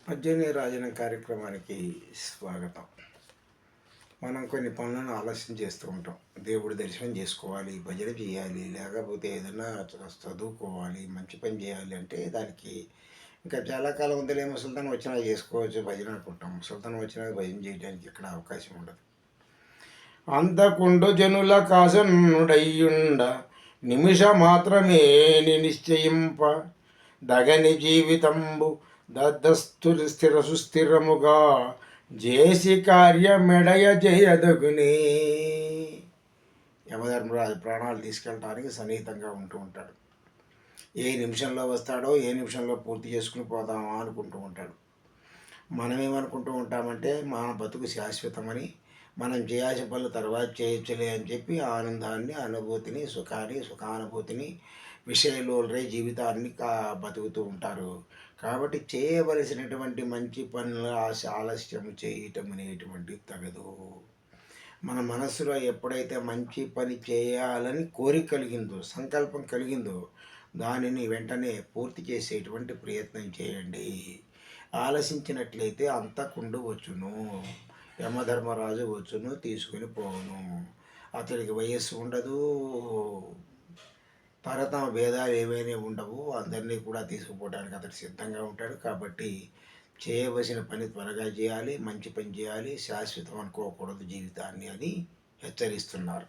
పద్యని రాజన కార్యక్రమానికి స్వాగతం. మనం కొన్ని పనులను ఆలస్యం చేస్తూ ఉంటాం. దేవుడి దర్శనం చేసుకోవాలి, భజన చేయాలి, లేకపోతే ఏదైనా చదువుకోవాలి, మంచి పని చేయాలి అంటే దానికి ఇంకా చాలా కాలం ఉందిలే, ముసలితనం వచ్చినా చేసుకోవచ్చు భజన అనుకుంటాం. ముసలితనం వచ్చినా భజన చేయడానికి ఇక్కడ అవకాశం ఉండదు. అంతకుండు జనుల కాసనుడయ్యుండ నిమిష మాత్రమే నిశ్చయింప దగని జీవితంబు దద్దస్తులు స్థిర సుస్థిరముగా జేసి కార్యమెడయ జయదగునే. యమధర్మరాజు ప్రాణాలు తీసుకెళ్ళటానికి సన్నిహితంగా ఉంటూ ఉంటాడు. ఏ నిమిషంలో వస్తాడో, ఏ నిమిషంలో పూర్తి చేసుకుని పోదామా అనుకుంటూ ఉంటాడు. మనమేమనుకుంటూ ఉంటామంటే మన బతుకు శాశ్వతమని, మనం చేయాల్సిన పనులు తర్వాత చేయొచ్చులే అని చెప్పి ఆనందాన్ని, అనుభూతిని, సుఖానుభూతిని, విషయలోలై జీవితాన్ని బతుకుతూ ఉంటారు. కాబట్టి చేయవలసినటువంటి మంచి పనులు ఆలస్యం చేయటం అనేటువంటిది తగదు. మన మనస్సులో ఎప్పుడైతే మంచి పని చేయాలని కోరిక కలిగిందో, సంకల్పం కలిగిందో దానిని వెంటనే పూర్తి చేసేటువంటి ప్రయత్నం చేయండి. ఆలసించినట్లయితే అంతకుండు వచ్చును, యమధర్మరాజు వచ్చును, తీసుకుని పోవును. అతడికి వయస్సు ఉండదు, తరతమ భేదాలు ఏమైనా ఉండవు. అందరినీ కూడా తీసుకుపోవడానికి అతడు సిద్ధంగా ఉంటాడు. కాబట్టి చేయవలసిన పని త్వరగా చేయాలి, మంచి పని చేయాలి, శాశ్వతం అనుకోకూడదు జీవితాన్ని అని హెచ్చరిస్తున్నారు.